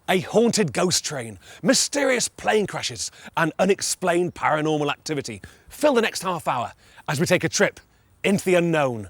A haunted ghost train, mysterious plane crashes and unexplained paranormal activity fill the next half hour as we take a trip into the unknown.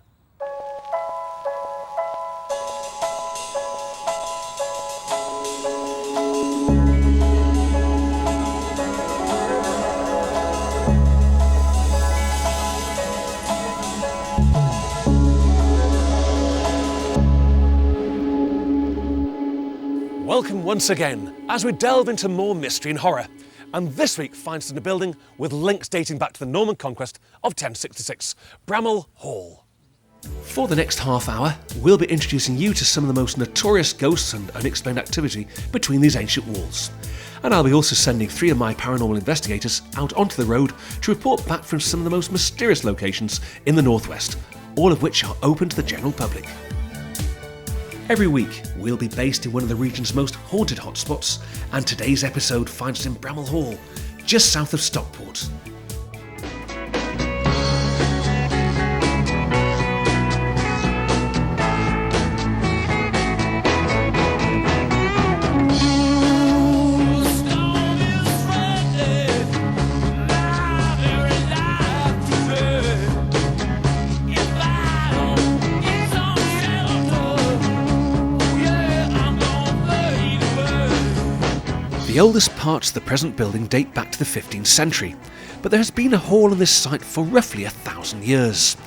Welcome once again as we delve into more mystery and horror, and this week finds us in a building with links dating back to the Norman conquest of 1066, Bramall Hall. For the next half hour, we'll be introducing you to some of the most notorious ghosts and unexplained activity between these ancient walls. And I'll be also sending 3 of my paranormal investigators out onto the road to report back from some of the most mysterious locations in the northwest, all of which are open to the general public. Every week, we'll be based in one of the region's most haunted hotspots, and today's episode finds us in Bramall Hall, just south of Stockport. The oldest parts of the present building date back to the 15th century, but there has been a hall on this site for roughly 1,000 years.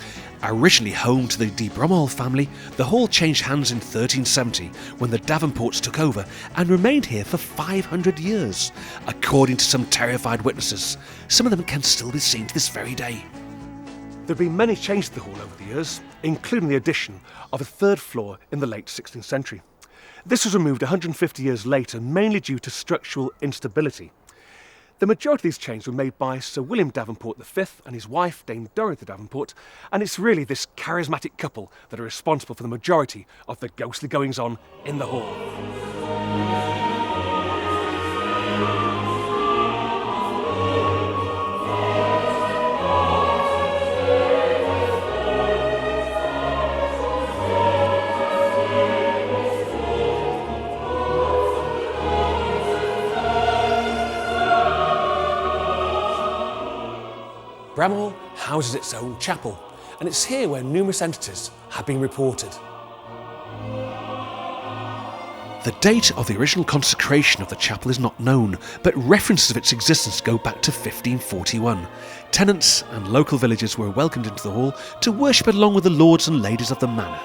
Originally home to the de Bramall family, the hall changed hands in 1370 when the Davenports took over and remained here for 500 years. According to some terrified witnesses, some of them can still be seen to this very day. There have been many changes to the hall over the years, including the addition of a third floor in the late 16th century. This was removed 150 years later, mainly due to structural instability. The majority of these changes were made by Sir William Davenport V and his wife, Dame Dorothy Davenport, and it's really this charismatic couple that are responsible for the majority of the ghostly goings-on in the hall. Bramall houses its own chapel, and it's here where numerous entities have been reported. The date of the original consecration of the chapel is not known, but references of its existence go back to 1541. Tenants and local villagers were welcomed into the hall to worship along with the lords and ladies of the manor.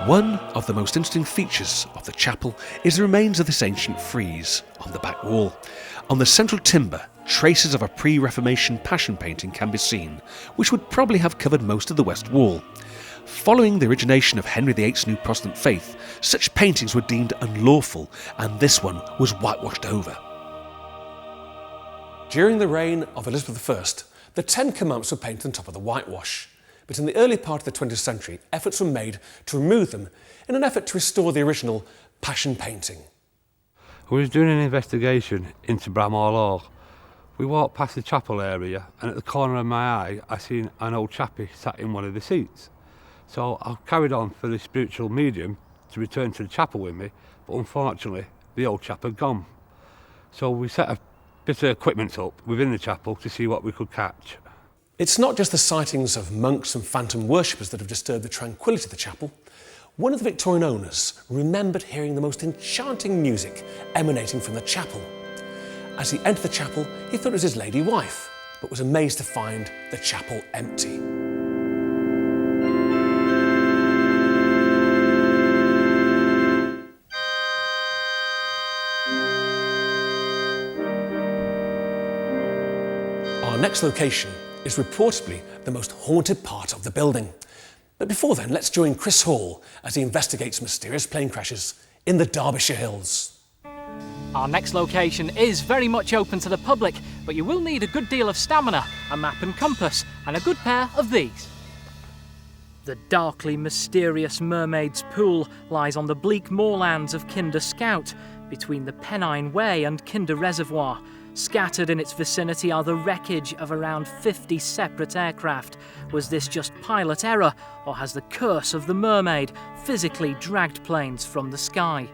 One of the most interesting features of the chapel is the remains of this ancient frieze on the back wall. On the central timber, traces of a pre-Reformation Passion painting can be seen, which would probably have covered most of the west wall. Following the origination of Henry VIII's new Protestant faith, such paintings were deemed unlawful, and this one was whitewashed over. During the reign of Elizabeth I, the 10 Commandments were painted on top of the whitewash. But in the early part of the 20th century, efforts were made to remove them in an effort to restore the original Passion painting. We was doing an investigation into Bramall Hall. We walked past the chapel area, and at the corner of my eye, I seen an old chappie sat in one of the seats. So I carried on for the spiritual medium to return to the chapel with me, but unfortunately, the old chap had gone. So we set a bit of equipment up within the chapel to see what we could catch. It's not just the sightings of monks and phantom worshippers that have disturbed the tranquility of the chapel. One of the Victorian owners remembered hearing the most enchanting music emanating from the chapel. As he entered the chapel, he thought it was his lady wife, but was amazed to find the chapel empty. Our next location is reportedly the most haunted part of the building. But before then, let's join Chris Hall as he investigates mysterious plane crashes in the Derbyshire Hills. Our next location is very much open to the public, but you will need a good deal of stamina, a map and compass, and a good pair of these. The darkly mysterious Mermaid's Pool lies on the bleak moorlands of Kinder Scout, between the Pennine Way and Kinder Reservoir. Scattered in its vicinity are the wreckage of around 50 separate aircraft. Was this just pilot error, or has the curse of the Mermaid physically dragged planes from the sky?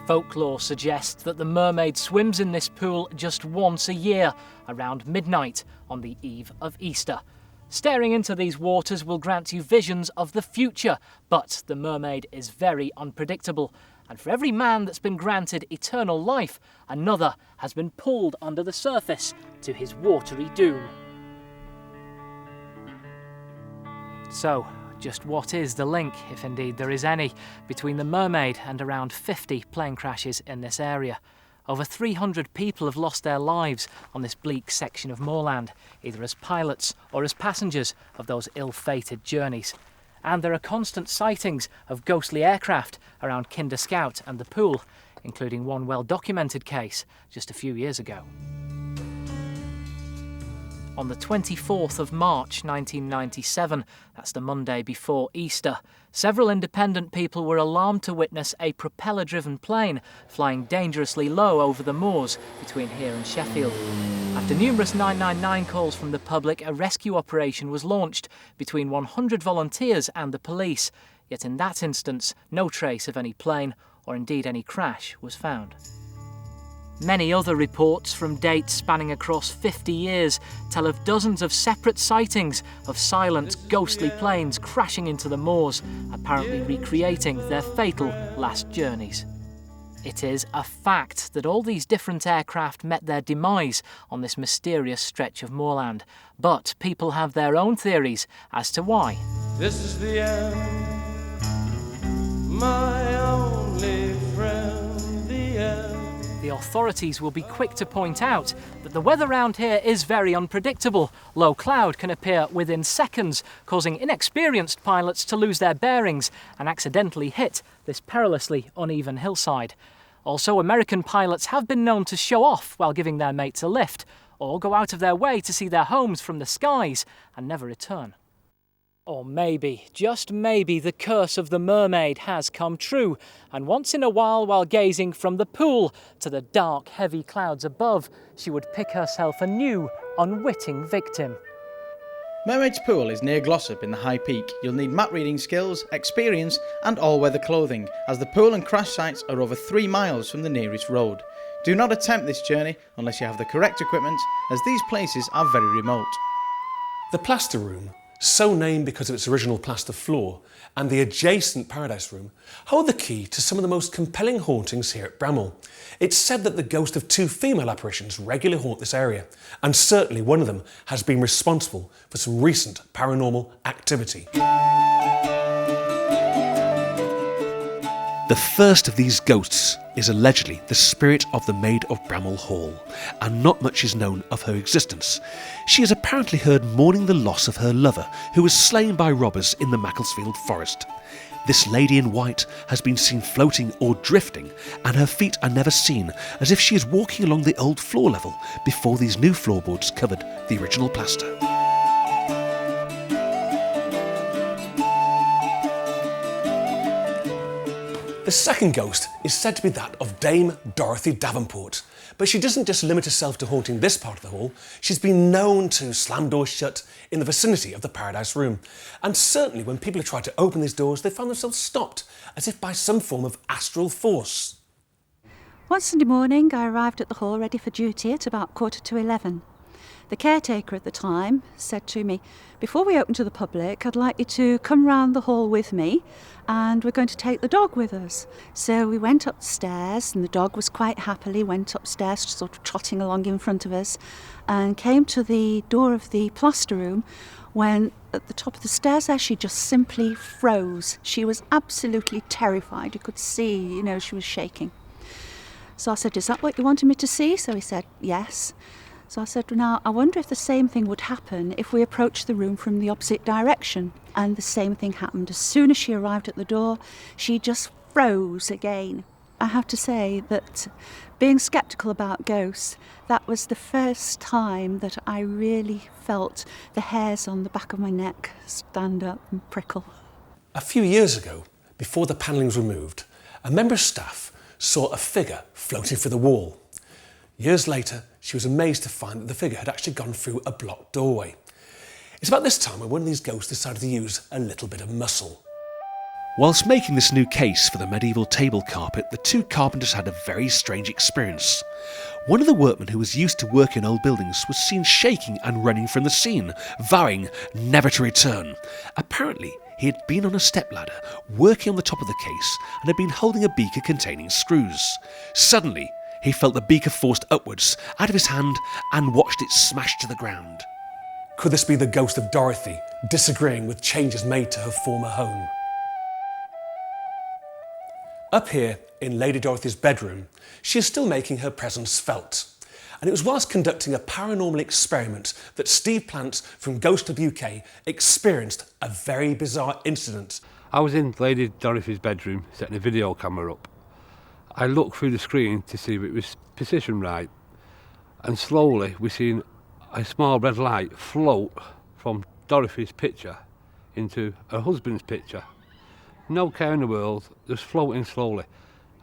Folklore suggests that the Mermaid swims in this pool just once a year, around midnight on the eve of Easter. Staring into these waters will grant you visions of the future, but the Mermaid is very unpredictable. And for every man that's been granted eternal life, another has been pulled under the surface to his watery doom. So, just what is the link, if indeed there is any, between the Mermaid and around 50 plane crashes in this area? Over 300 people have lost their lives on this bleak section of moorland, either as pilots or as passengers of those ill-fated journeys. And there are constant sightings of ghostly aircraft around Kinder Scout and the pool, including one well-documented case just a few years ago. On the 24th of March 1997, that's the Monday before Easter, several independent people were alarmed to witness a propeller-driven plane flying dangerously low over the moors between here and Sheffield. After numerous 999 calls from the public, a rescue operation was launched between 100 volunteers and the police. Yet in that instance, no trace of any plane or indeed any crash was found. Many other reports from dates spanning across 50 years tell of dozens of separate sightings of silent, ghostly planes crashing into the moors, apparently recreating their fatal last journeys. It is a fact that all these different aircraft met their demise on this mysterious stretch of moorland, but people have their own theories as to why. This is the end, my only friend, the end. The authorities will be quick to point out that the weather around here is very unpredictable. Low cloud can appear within seconds, causing inexperienced pilots to lose their bearings and accidentally hit this perilously uneven hillside. Also, American pilots have been known to show off while giving their mates a lift, or go out of their way to see their homes from the skies and never return. Or maybe, just maybe, the curse of the Mermaid has come true, and once in a while gazing from the pool to the dark, heavy clouds above, she would pick herself a new, unwitting victim. Mermaid's Pool is near Glossop in the High Peak. You'll need map reading skills, experience and all-weather clothing, as the pool and crash sites are over 3 miles from the nearest road. Do not attempt this journey unless you have the correct equipment, as these places are very remote. The Plaster Room, so named because of its original plaster floor, and the adjacent Paradise Room hold the key to some of the most compelling hauntings here at Bramall. It's said that the ghost of 2 female apparitions regularly haunt this area, and certainly one of them has been responsible for some recent paranormal activity. The first of these ghosts is allegedly the spirit of the Maid of Bramall Hall, and not much is known of her existence. She is apparently heard mourning the loss of her lover, who was slain by robbers in the Macclesfield forest. This lady in white has been seen floating or drifting, and her feet are never seen, as if she is walking along the old floor level before these new floorboards covered the original plaster. The second ghost is said to be that of Dame Dorothy Davenport, but she doesn't just limit herself to haunting this part of the hall. She's been known to slam doors shut in the vicinity of the Paradise Room, and certainly when people have tried to open these doors, they found themselves stopped, as if by some form of astral force. One Sunday morning, I arrived at the hall ready for duty at about 11:15. The caretaker at the time said to me, "Before we open to the public, I'd like you to come round the hall with me, and we're going to take the dog with us." So we went upstairs, and the dog was quite happily went upstairs, sort of trotting along in front of us, and came to the door of the plaster room when at the top of the stairs there she just simply froze. She was absolutely terrified. You could see, she was shaking. So I said, "Is that what you wanted me to see?" So he said, "Yes." So I said, "Now, I wonder if the same thing would happen if we approached the room from the opposite direction." And the same thing happened. As soon as she arrived at the door, she just froze again. I have to say that being sceptical about ghosts, that was the first time that I really felt the hairs on the back of my neck stand up and prickle. A few years ago, before the panelling was removed, a member of staff saw a figure floating through the wall. Years later, she was amazed to find that the figure had actually gone through a blocked doorway. It's about this time when one of these ghosts decided to use a little bit of muscle. Whilst making this new case for the medieval table carpet, the two carpenters had a very strange experience. One of the workmen who was used to work in old buildings was seen shaking and running from the scene, vowing never to return. Apparently, he had been on a stepladder, working on the top of the case, and had been holding a beaker containing screws. Suddenly, he felt the beaker forced upwards out of his hand and watched it smash to the ground. Could this be the ghost of Dorothy, disagreeing with changes made to her former home? Up here, in Lady Dorothy's bedroom, she is still making her presence felt. And it was whilst conducting a paranormal experiment that Steve Plant from Ghost of UK experienced a very bizarre incident. I was in Lady Dorothy's bedroom setting a video camera up. I looked through the screen to see if it was positioned right, and slowly we seen a small red light float from Dorothy's picture into her husband's picture. No care in the world, just floating slowly.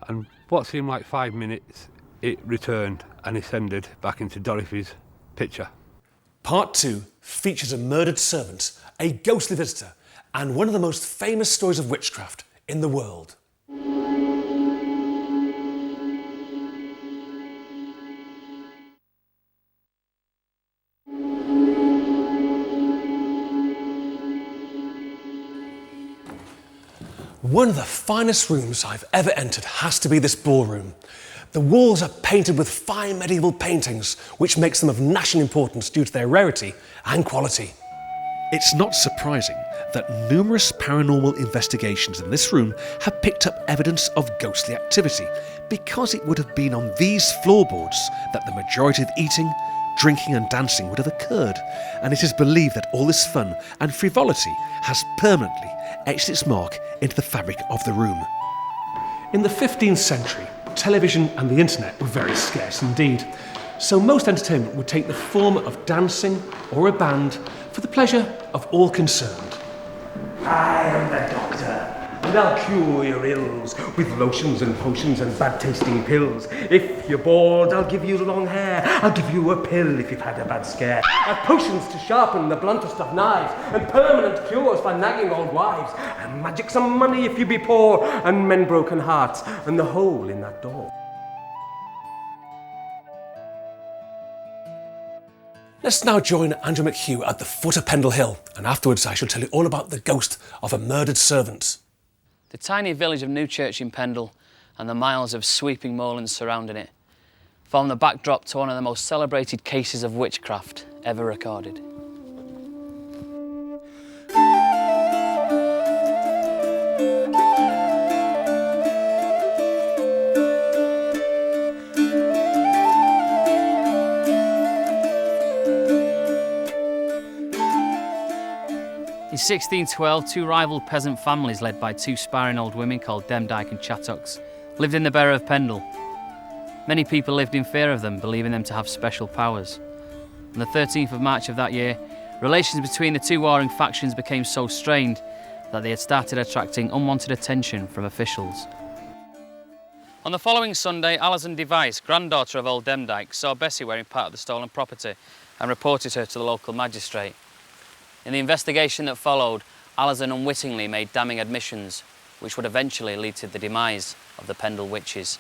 And what seemed like 5 minutes, it returned and ascended back into Dorothy's picture. Part 2 features a murdered servant, a ghostly visitor, and one of the most famous stories of witchcraft in the world. One of the finest rooms I've ever entered has to be this ballroom. The walls are painted with fine medieval paintings, which makes them of national importance due to their rarity and quality. It's not surprising that numerous paranormal investigations in this room have picked up evidence of ghostly activity, because it would have been on these floorboards that the majority of eating, drinking and dancing would have occurred, and it is believed that all this fun and frivolity has permanently etched its mark into the fabric of the room. In the 15th century, television and the internet were very scarce indeed, so most entertainment would take the form of dancing or a band for the pleasure of all concerned. I am the doctor, and I'll cure your ills with lotions and potions and bad-tasting pills. If you're bored, I'll give you long hair. I'll give you a pill if you've had a bad scare. I've potions to sharpen the bluntest of knives, and permanent cures for nagging old wives. And magic some money if you be poor, and mend broken hearts, and the hole in that door. Let's now join Andrew McHugh at the foot of Pendle Hill, and afterwards I shall tell you all about the ghost of a murdered servant. The tiny village of Newchurch in Pendle and the miles of sweeping moorlands surrounding it form the backdrop to one of the most celebrated cases of witchcraft ever recorded. In 1612, two rival peasant families led by two sparring old women called Demdike and Chattox lived in the borough of Pendle. Many people lived in fear of them, believing them to have special powers. On the 13th of March of that year, relations between the two warring factions became so strained that they had started attracting unwanted attention from officials. On the following Sunday, Alison Device, granddaughter of old Demdike, saw Bessie wearing part of the stolen property and reported her to the local magistrate. In the investigation that followed, Alison unwittingly made damning admissions, which would eventually lead to the demise of the Pendle witches.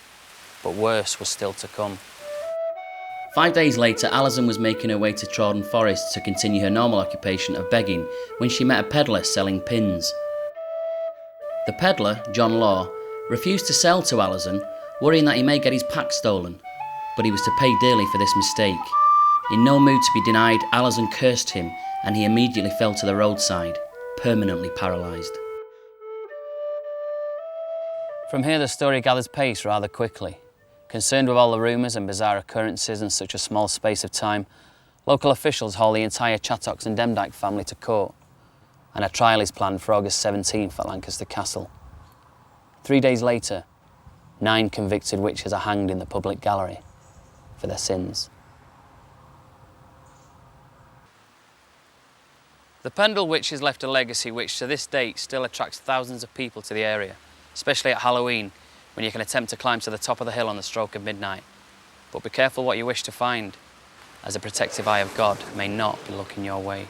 But worse was still to come. 5 days later, Alison was making her way to Trawden Forest to continue her normal occupation of begging when she met a peddler selling pins. The peddler, John Law, refused to sell to Alison, worrying that he may get his pack stolen, but he was to pay dearly for this mistake. In no mood to be denied, Alison cursed him, and he immediately fell to the roadside, permanently paralysed. From here the story gathers pace rather quickly. Concerned with all the rumours and bizarre occurrences in such a small space of time, local officials haul the entire Chattox and Demdike family to court, and a trial is planned for August 17th at Lancaster Castle. 3 days later, 9 convicted witches are hanged in the public gallery for their sins. The Pendle witches left a legacy which to this date still attracts thousands of people to the area, especially at Halloween, when you can attempt to climb to the top of the hill on the stroke of midnight. but be careful what you wish to find, as the protective eye of God may not be looking your way.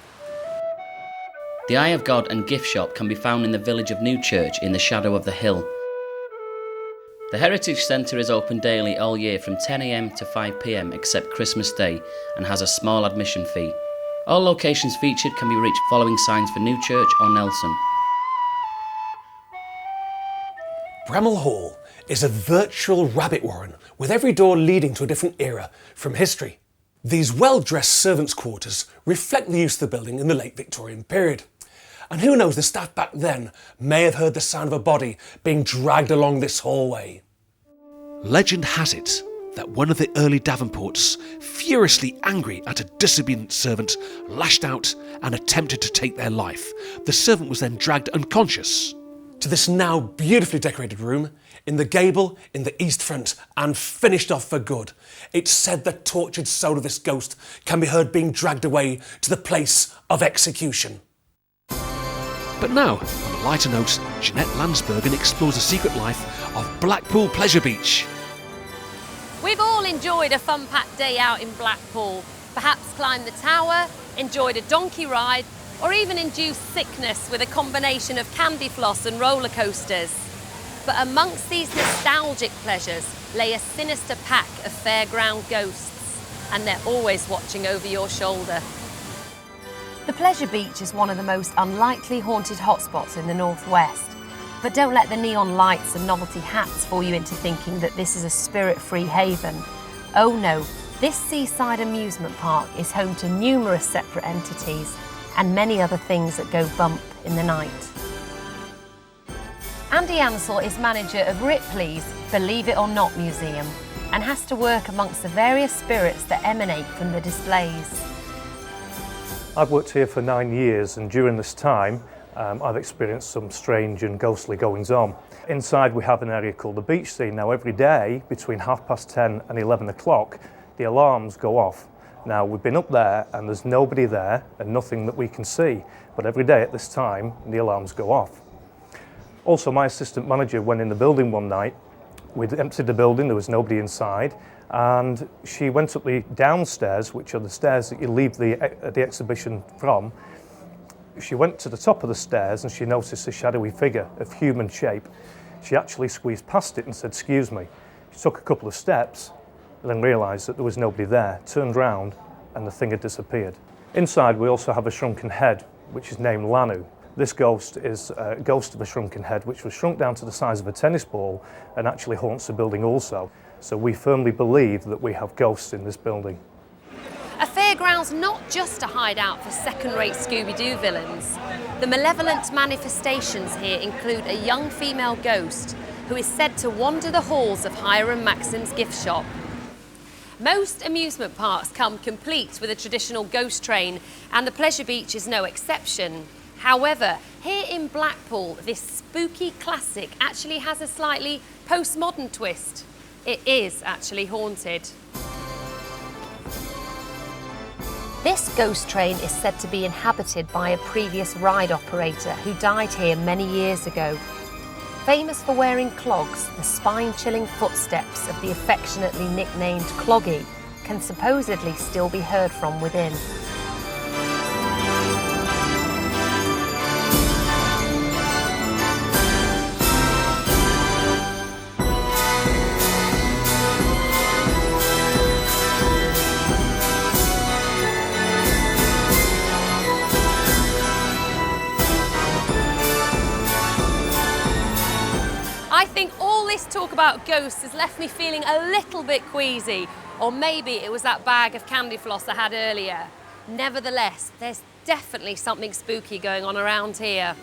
The Eye of God and gift shop can be found in the village of Newchurch in the shadow of the hill. The Heritage Centre is open daily all year from 10 a.m. to 5 p.m. except Christmas Day and has a small admission fee. All locations featured can be reached following signs for Newchurch or Nelson. Bramall Hall is a virtual rabbit warren with every door leading to a different era from history. These well-dressed servants' quarters reflect the use of the building in the late Victorian period. And who knows, the staff back then may have heard the sound of a body being dragged along this hallway. Legend has it that one of the early Davenports, furiously angry at a disobedient servant, lashed out and attempted to take their life. The servant was then dragged unconscious to this now beautifully decorated room in the gable in the east front and finished off for good. It's said the tortured soul of this ghost can be heard being dragged away to the place of execution. But now, on a lighter note, Jeanette Lanz-Bergin explores the secret life of Blackpool Pleasure Beach. We've all enjoyed a fun-packed day out in Blackpool. Perhaps climbed the tower, enjoyed a donkey ride, or even induced sickness with a combination of candy floss and roller coasters. But amongst these nostalgic pleasures lay a sinister pack of fairground ghosts, and they're always watching over your shoulder. The Pleasure Beach is one of the most unlikely haunted hotspots in the northwest. But don't let the neon lights and novelty hats fool you into thinking that this is a spirit-free haven. Oh no, this seaside amusement park is home to numerous separate entities and many other things that go bump in the night. Andy Ansell is manager of Ripley's Believe It or Not Museum and has to work amongst the various spirits that emanate from the displays. I've worked here for 9 years, and during this time I've experienced some strange and ghostly goings on. Inside we have an area called the beach scene. Now every day between 10:30 and 11 o'clock the alarms go off. Now we've been up there and there's nobody there and nothing that we can see, but every day at this time the alarms go off. Also, my assistant manager went in the building one night. We'd emptied the building, there was nobody inside, and she went up the downstairs, which are the stairs that you leave the exhibition from. She went to the top of the stairs and she noticed a shadowy figure of human shape. She actually squeezed past it and said, "Excuse me." She took a couple of steps and then realised that there was nobody there, turned round and the thing had disappeared. Inside we also have a shrunken head, which is named Lanu. This ghost is a ghost of a shrunken head, which was shrunk down to the size of a tennis ball and actually haunts the building also. So we firmly believe that we have ghosts in this building. A fairground's not just a hideout for second-rate Scooby-Doo villains. The malevolent manifestations here include a young female ghost who is said to wander the halls of Hiram Maxim's gift shop. Most amusement parks come complete with a traditional ghost train, and the Pleasure Beach is no exception. However, here in Blackpool, this spooky classic actually has a slightly postmodern twist. It is actually haunted. This ghost train is said to be inhabited by a previous ride operator who died here many years ago. Famous for wearing clogs, the spine-chilling footsteps of the affectionately nicknamed Cloggy can supposedly still be heard from within. I think all this talk about ghosts has left me feeling a little bit queasy, or maybe it was that bag of candy floss I had earlier. Nevertheless, there's definitely something spooky going on around here.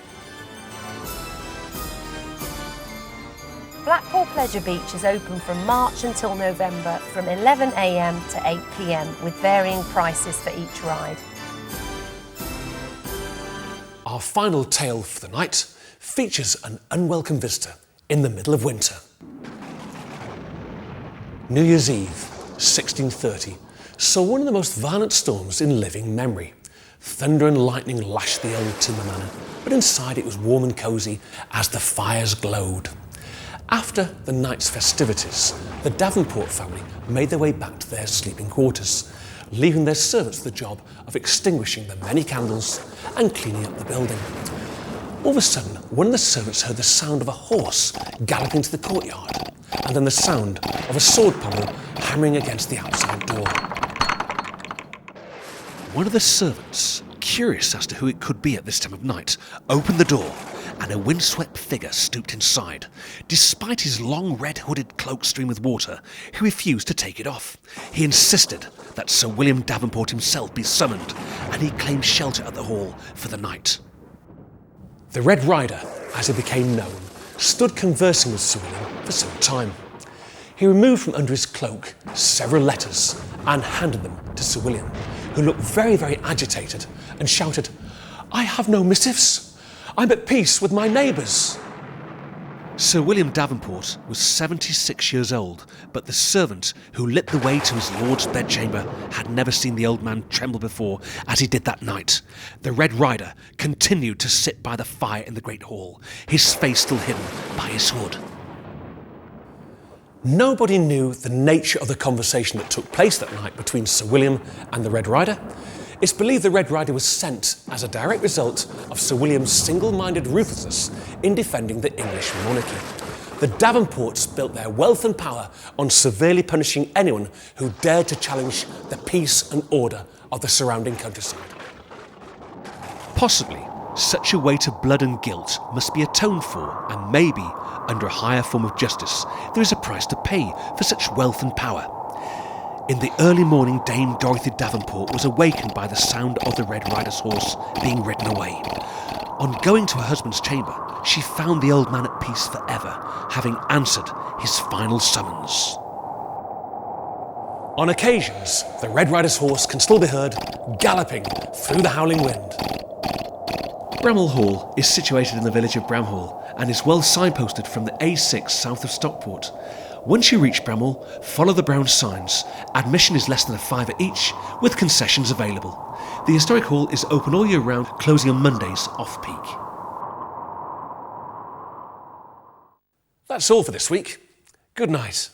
Blackpool Pleasure Beach is open from March until November from 11 a.m. to 8 p.m. with varying prices for each ride. Our final tale for the night features an unwelcome visitor in the middle of winter. New Year's Eve, 1630, saw one of the most violent storms in living memory. Thunder and lightning lashed the old timber manor, but inside it was warm and cosy as the fires glowed. After the night's festivities, the Davenport family made their way back to their sleeping quarters, leaving their servants the job of extinguishing the many candles and cleaning up the building. All of a sudden, one of the servants heard the sound of a horse galloping to the courtyard, and then the sound of a sword pommel hammering against the outside door. One of the servants, curious as to who it could be at this time of night, opened the door, and a windswept figure stooped inside. Despite his long red hooded cloak streaming with water, he refused to take it off. He insisted that Sir William Davenport himself be summoned, and he claimed shelter at the hall for the night. The Red Rider, as he became known, stood conversing with Sir William for some time. He removed from under his cloak several letters and handed them to Sir William, who looked very, very agitated and shouted, "I have no missives. I'm at peace with my neighbours." Sir William Davenport was 76 years old, but the servant who lit the way to his lord's bedchamber had never seen the old man tremble before as he did that night. The Red Rider continued to sit by the fire in the great hall, his face still hidden by his hood. Nobody knew the nature of the conversation that took place that night between Sir William and the Red Rider. It's believed the Red Rider was sent as a direct result of Sir William's single-minded ruthlessness in defending the English monarchy. The Davenports built their wealth and power on severely punishing anyone who dared to challenge the peace and order of the surrounding countryside. Possibly, such a weight of blood and guilt must be atoned for, and maybe, under a higher form of justice, there is a price to pay for such wealth and power. In the early morning, Dame Dorothy Davenport was awakened by the sound of the Red Rider's horse being ridden away. On going to her husband's chamber, she found the old man at peace forever, having answered his final summons. On occasions, the Red Rider's horse can still be heard galloping through the howling wind. Bramall Hall is situated in the village of Bramall and is well signposted from the A6 south of Stockport. Once you reach Bramall, follow the brown signs. Admission is less than £5 each, with concessions available. The historic hall is open all year round, closing on Mondays off-peak. That's all for this week. Good night.